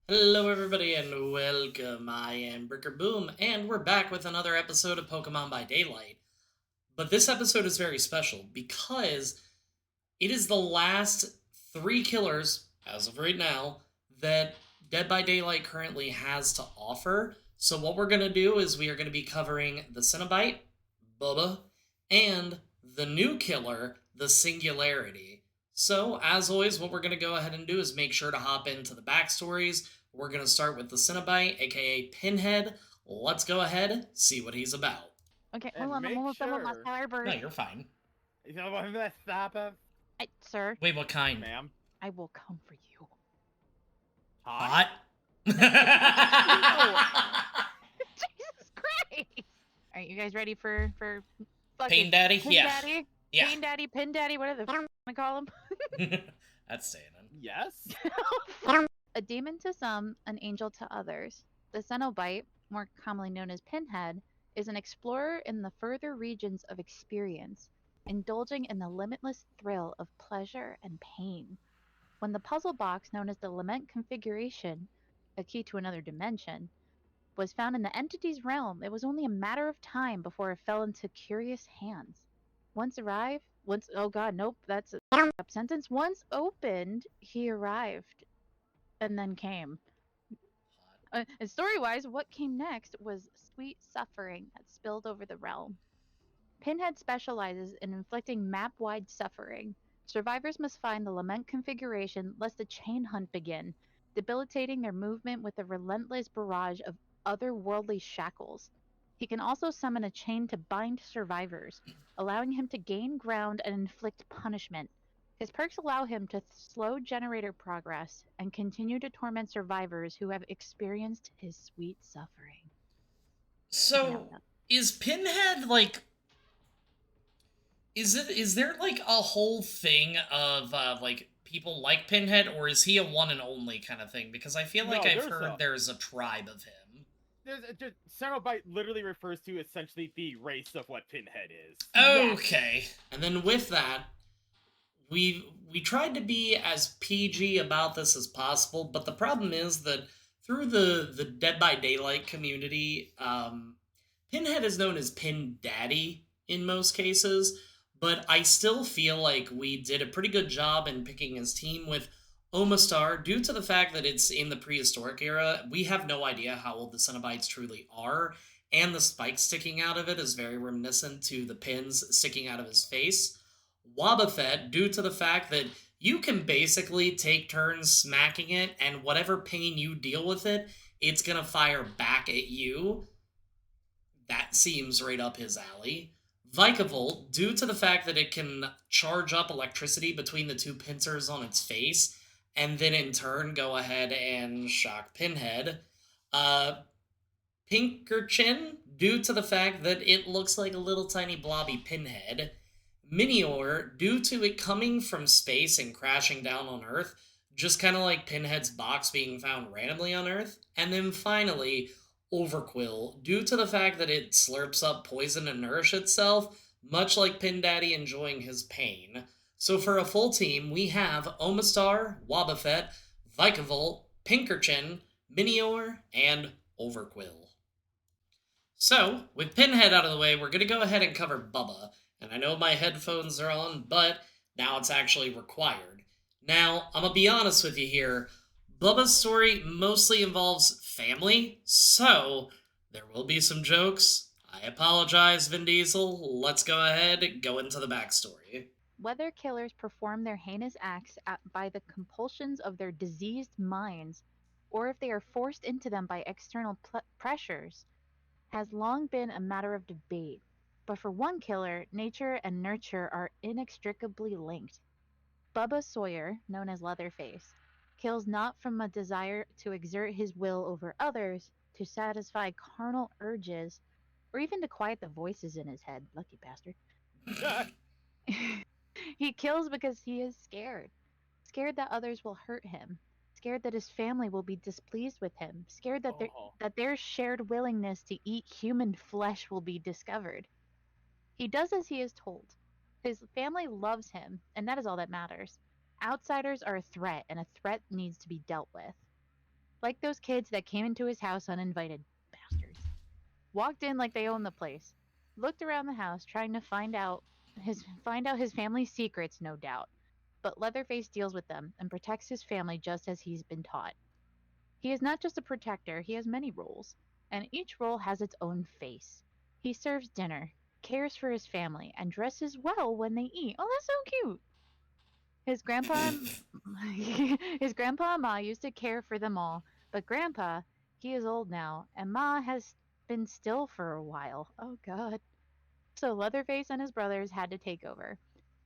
Hello, everybody, and welcome. I am Bricker Boom, and we're back with another episode of Pokemon by Daylight. But this episode is very special because it is the last three killers, as of right now, that Dead by Daylight currently has to offer. So, what we're going to do is we are going to be covering the Cenobite, Bubba, and the new killer, the Singularity. So, as always, what we're going to go ahead and do is make sure to hop into the backstories. We're going to start with the Cenobite, aka Pinhead. Let's go ahead, see what he's about. Okay, hold And on. I'm make almost done with my sure No, Firebird. you're fine. you know what that stop him, Sir, Wait, what kind? ma'am. I will come for you. Hot. Hot? No! Jesus Christ! All right, you guys ready for Pain fucking Daddy? Pin Yeah. Daddy, Yeah. Pain Daddy, Pin Daddy, whatever the fuck I call him? That's staying in. Yes. A demon to some, an angel to others. The Cenobite, more commonly known as Pinhead, is an explorer in the further regions of experience, indulging in the limitless thrill of pleasure and pain. When the puzzle box known as the Lament Configuration, a key to another dimension, was found in the entity's realm, it was only a matter of time before it fell into curious hands. Oh god, nope, that's a up sentence. Once opened, he arrived and then came. And story wise, what came next was sweet suffering that spilled over the realm. Pinhead specializes in inflicting map wide suffering. Survivors must find the lament configuration lest the chain hunt begin, debilitating their movement with a relentless barrage of otherworldly shackles. He can also summon a chain to bind survivors, allowing him to gain ground and inflict punishment. His perks allow him to slow generator progress and continue to torment survivors who have experienced his sweet suffering. Okay, now I'm So, done. is Pinhead like? Is there like a whole thing of like people like Pinhead, or is he a one and only kind of thing? Because I feel like No, I've heard there's a tribe of him. just Cenobite literally refers to essentially the race of what Pinhead is. Yes. Okay, and then with that, we tried to be as PG about this as possible, but the problem is that through the Dead by Daylight community, Pinhead is known as Pin Daddy in most cases, but I still feel like we did a pretty good job in picking his team with Omastar due to the fact that it's in the prehistoric era. We have no idea how old the Cenobites truly are, and the spike sticking out of it is very reminiscent to the pins sticking out of his face. Wobbuffet, due to the fact that you can basically take turns smacking it, and whatever pain you deal with it, it's gonna fire back at you. That seems right up his alley. Vikavolt, due to the fact that it can charge up electricity between the two pincers on its face, and then in turn go ahead and shock Pinhead. Uh, Pinkerchin, due to the fact that it looks like a little tiny blobby pinhead. Minior, due to it coming from space and crashing down on Earth, just kind of like Pinhead's box being found randomly on Earth. And then finally, Overquill, due to the fact that it slurps up poison to nourish itself, much like Pin Daddy enjoying his pain. So for a full team, we have Omastar, Wobbuffet, Vikavolt, Pinkerchin, Minior, and Overquill. So, with Pinhead out of the way, we're going to go ahead and cover Bubba. And I know my headphones are on, but now it's actually required. Now, I'm going to be honest with you here. Bubba's story mostly involves family, so there will be some jokes. I apologize, Vin Diesel. Let's go ahead and go into the backstory. Whether killers perform their heinous acts by the compulsions of their diseased minds, or if they are forced into them by external pressures, has long been a matter of debate. But for one killer, nature and nurture are inextricably linked. Bubba Sawyer, known as Leatherface, kills not from a desire to exert his will over others, to satisfy carnal urges, or even to quiet the voices in his head. Lucky bastard. He kills because he is scared. Scared that others will hurt him. Scared that his family will be displeased with him. Scared that Oh. their shared willingness to eat human flesh will be discovered. He does as he is told. His family loves him, and that is all that matters. Outsiders are a threat, and a threat needs to be dealt with. Like those kids that came into his house uninvited. Bastards. Walked in like they owned the place. Looked around the house trying to find out his family's secrets, no doubt. But Leatherface deals with them and protects his family just as he's been taught. He is not just a protector, he has many roles, and each role has its own face. He serves dinner, cares for his family, and dresses well when they eat. Oh, that's so cute. His grandpa his grandpa and Ma used to care for them all, but grandpa, he is old now, and Ma has been still for a while. Oh god. So Leatherface and his brothers had to take over.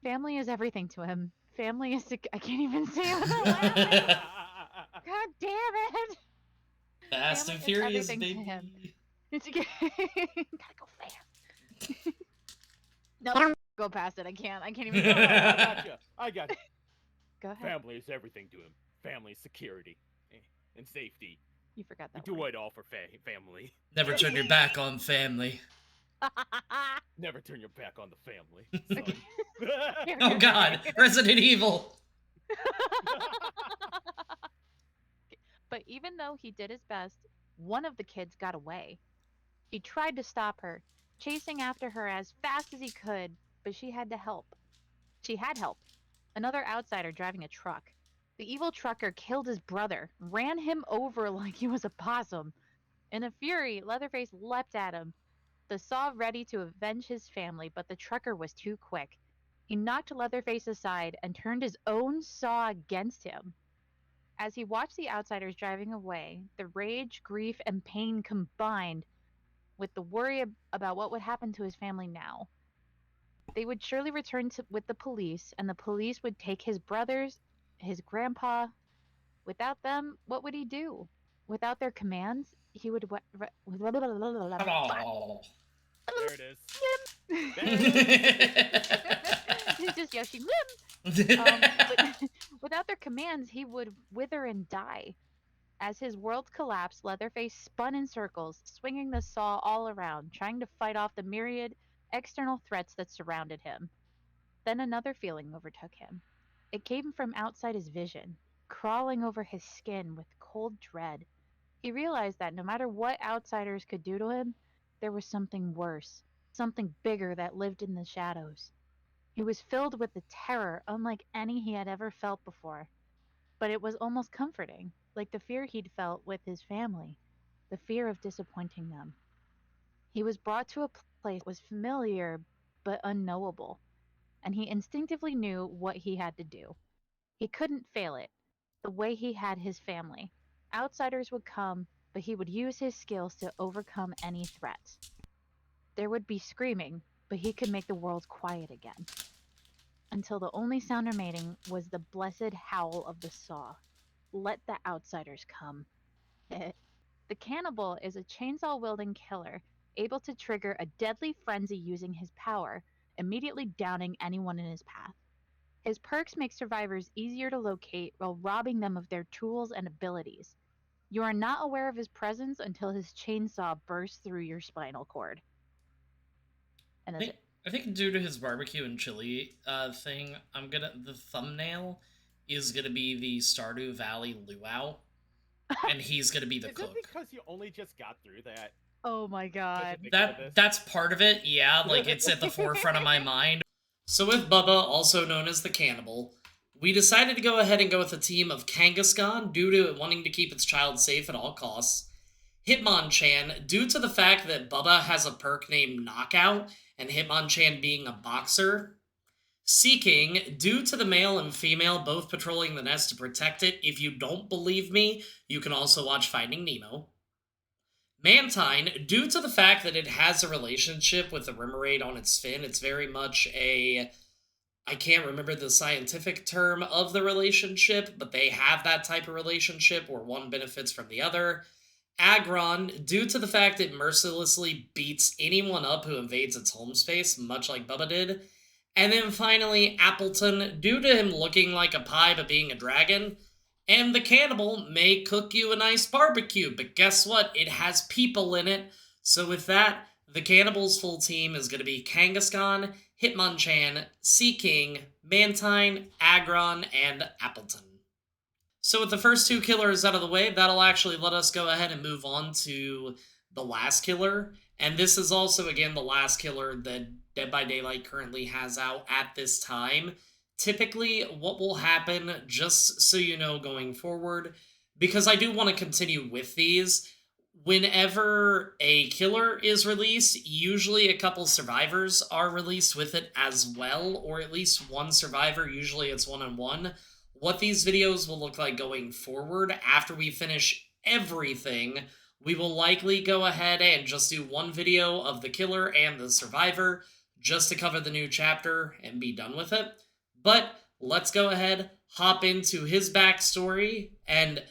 Family is everything to him. Family is I can't even say it without laughing. God damn it. Fast Family and is Furious, everything to him. baby. Gotta go fast. No, go past it. I can't. I can't even. No, I got you. I got you. Go ahead. Family is everything to him. Family is security and safety. You forgot We that do word. it all for family. Never turn your back on family. Never turn your back on the family, son. Oh god, Resident Evil. But even though he did his best, one of the kids got away. He tried to stop her, chasing after her as fast as he could, but she had to help. She had help. Another outsider driving a truck. The evil trucker killed his brother, ran him over like he was a possum. In a fury, Leatherface leapt at him, the saw ready to avenge his family, but the trucker was too quick. He knocked Leatherface aside and turned his own saw against him. As he watched the outsiders driving away, the rage, grief, and pain combined with the worry about what would happen to his family now. They would surely return with the police, and the police would take his brothers, his grandpa. Without them, what would he do? Without their commands, he would. Hello. There it is. It's just Yoshi. But without their commands, he would wither and die. As his world collapsed, Leatherface spun in circles, swinging the saw all around, trying to fight off the myriad external threats that surrounded him. Then another feeling overtook him. It came from outside his vision, crawling over his skin with cold dread. He realized that no matter what outsiders could do to him, there was something worse, something bigger that lived in the shadows. He was filled with a terror unlike any he had ever felt before, but it was almost comforting, like the fear he'd felt with his family, the fear of disappointing them. He was brought to a place that was familiar but unknowable, and he instinctively knew what he had to do. He couldn't fail it, the way he had his family. Outsiders would come, but he would use his skills to overcome any threat. There would be screaming, but he could make the world quiet again. Until the only sound remaining was the blessed howl of the saw. Let the outsiders come. The cannibal is a chainsaw wielding killer, able to trigger a deadly frenzy using his power, immediately downing anyone in his path. His perks make survivors easier to locate while robbing them of their tools and abilities. You are not aware of his presence until his chainsaw bursts through your spinal cord. And that's it. I think due to his barbecue and chili thing, the thumbnail is gonna be the Stardew Valley luau, and he's gonna be the Is cook. it because you only just got through that? Oh my god. That's part of it, yeah, like it's at the forefront of my mind. So with Bubba, also known as the Cannibal, we decided to go ahead and go with a team of Kangaskhan due to it wanting to keep its child safe at all costs. Hitmonchan, due to the fact that Bubba has a perk named Knockout, and Hitmonchan being a boxer. Seeking, due to the male and female both patrolling the nest to protect it. If you don't believe me, you can also watch Finding Nemo. Mantine, due to the fact that it has a relationship with the Remoraid on its fin, it's very much a... I can't remember the scientific term of the relationship, but they have that type of relationship where one benefits from the other. Aggron, due to the fact it mercilessly beats anyone up who invades its home space, much like Bubba did. And then finally, Appleton, due to him looking like a pie but being a dragon. And the Cannibal may cook you a nice barbecue, but guess what? It has people in it. So with that, the Cannibal's full team is going to be Kangaskhan, Hitmonchan, Seaking, Mantine, Aggron, and Appleton. So with the first two killers out of the way, that'll actually let us go ahead and move on to the last killer. And this is also, again, the last killer that Dead by Daylight currently has out at this time. Typically, what will happen, just so you know going forward, because I do want to continue with these, whenever a killer is released, usually a couple survivors are released with it as well, or at least one survivor, usually it's one-on-one. What these videos will look like going forward after we finish everything, we will likely go ahead and just do one video of the killer and the survivor just to cover the new chapter and be done with it. But let's go ahead, hop into his backstory, and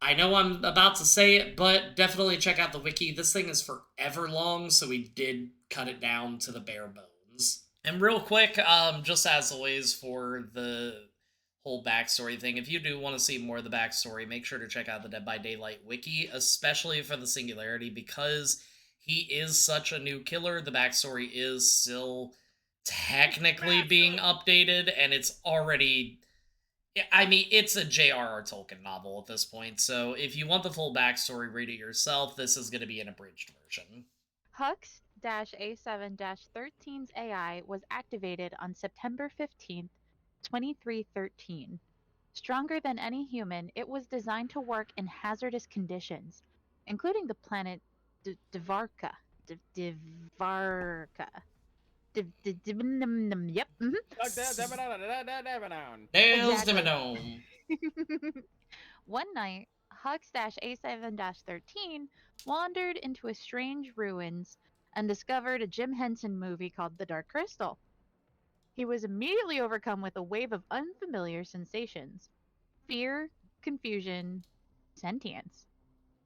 I know I'm about to say it, but definitely check out the wiki. This thing is forever long, so we did cut it down to the bare bones. And real quick, just as always for the whole backstory thing, if you do want to see more of the backstory, make sure to check out the Dead by Daylight wiki, especially for the Singularity, because he is such a new killer. The backstory is still technically being updated, and it's already... I mean, it's a J.R.R. Tolkien novel at this point, so if you want the full backstory, read it yourself. This is going to be an abridged version. Hux-A7-13's AI was activated on September 15th, 2313. Stronger than any human, it was designed to work in hazardous conditions, including the planet Divarka. Divarka. Yep. Dale's Dimmadome. One night, Hux-A7-13 wandered into a strange ruins and discovered a Jim Henson movie called The Dark Crystal. He was immediately overcome with a wave of unfamiliar sensations: fear, confusion, sentience.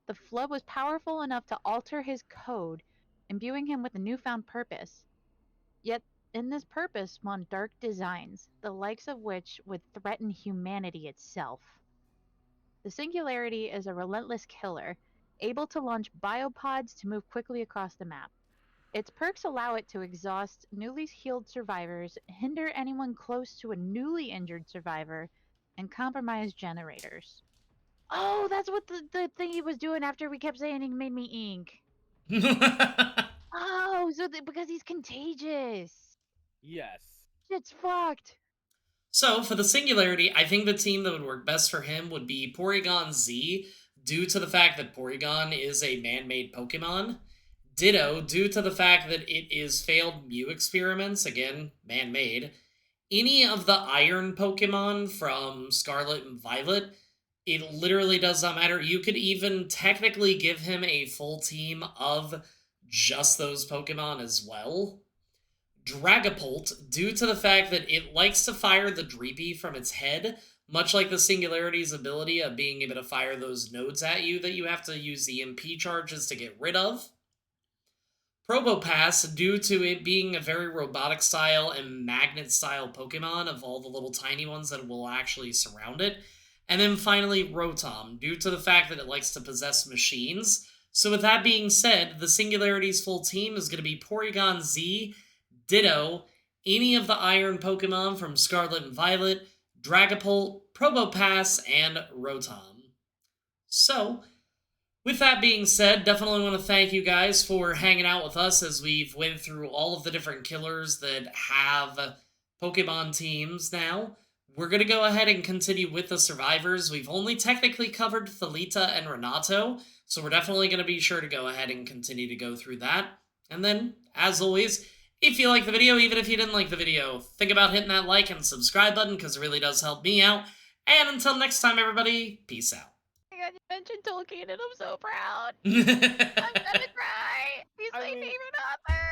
The flood was powerful enough to alter his code, imbuing him with a newfound purpose. Yet, in this purpose spawned dark designs, the likes of which would threaten humanity itself. The Singularity is a relentless killer, able to launch biopods to move quickly across the map. Its perks allow it to exhaust newly healed survivors, hinder anyone close to a newly injured survivor, and compromise generators. Oh, that's what the thing he was doing after we kept saying he made me ink. Oh, so because he's contagious. Yes. It's fucked. So, for the Singularity, I think the team that would work best for him would be Porygon Z, due to the fact that Porygon is a man-made Pokemon. Ditto, due to the fact that it is failed Mew experiments, again, man-made. Any of the Iron Pokemon from Scarlet and Violet, it literally does not matter. You could even technically give him a full team of just those Pokemon as well. Dragapult, due to the fact that it likes to fire the Dreepy from its head, much like the Singularity's ability of being able to fire those nodes at you that you have to use the MP charges to get rid of. Probopass, due to it being a very robotic style and magnet style Pokemon of all the little tiny ones that will actually surround it. And then finally Rotom, due to the fact that it likes to possess machines. So with that being said, the Singularity's full team is going to be Porygon Z, Ditto, any of the Iron Pokemon from Scarlet and Violet, Dragapult, Probopass, and Rotom. So, with that being said, definitely want to thank you guys for hanging out with us as we've went through all of the different killers that have Pokemon teams now. We're going to go ahead and continue with the survivors. We've only technically covered Thalita and Renato, so we're definitely going to be sure to go ahead and continue to go through that. And then, as always, if you like the video, even if you didn't like the video, think about hitting that like and subscribe button because it really does help me out. And until next time, everybody, peace out. Oh my god, you mentioned Tolkien and I'm so proud. I'm gonna cry. He's my favorite author.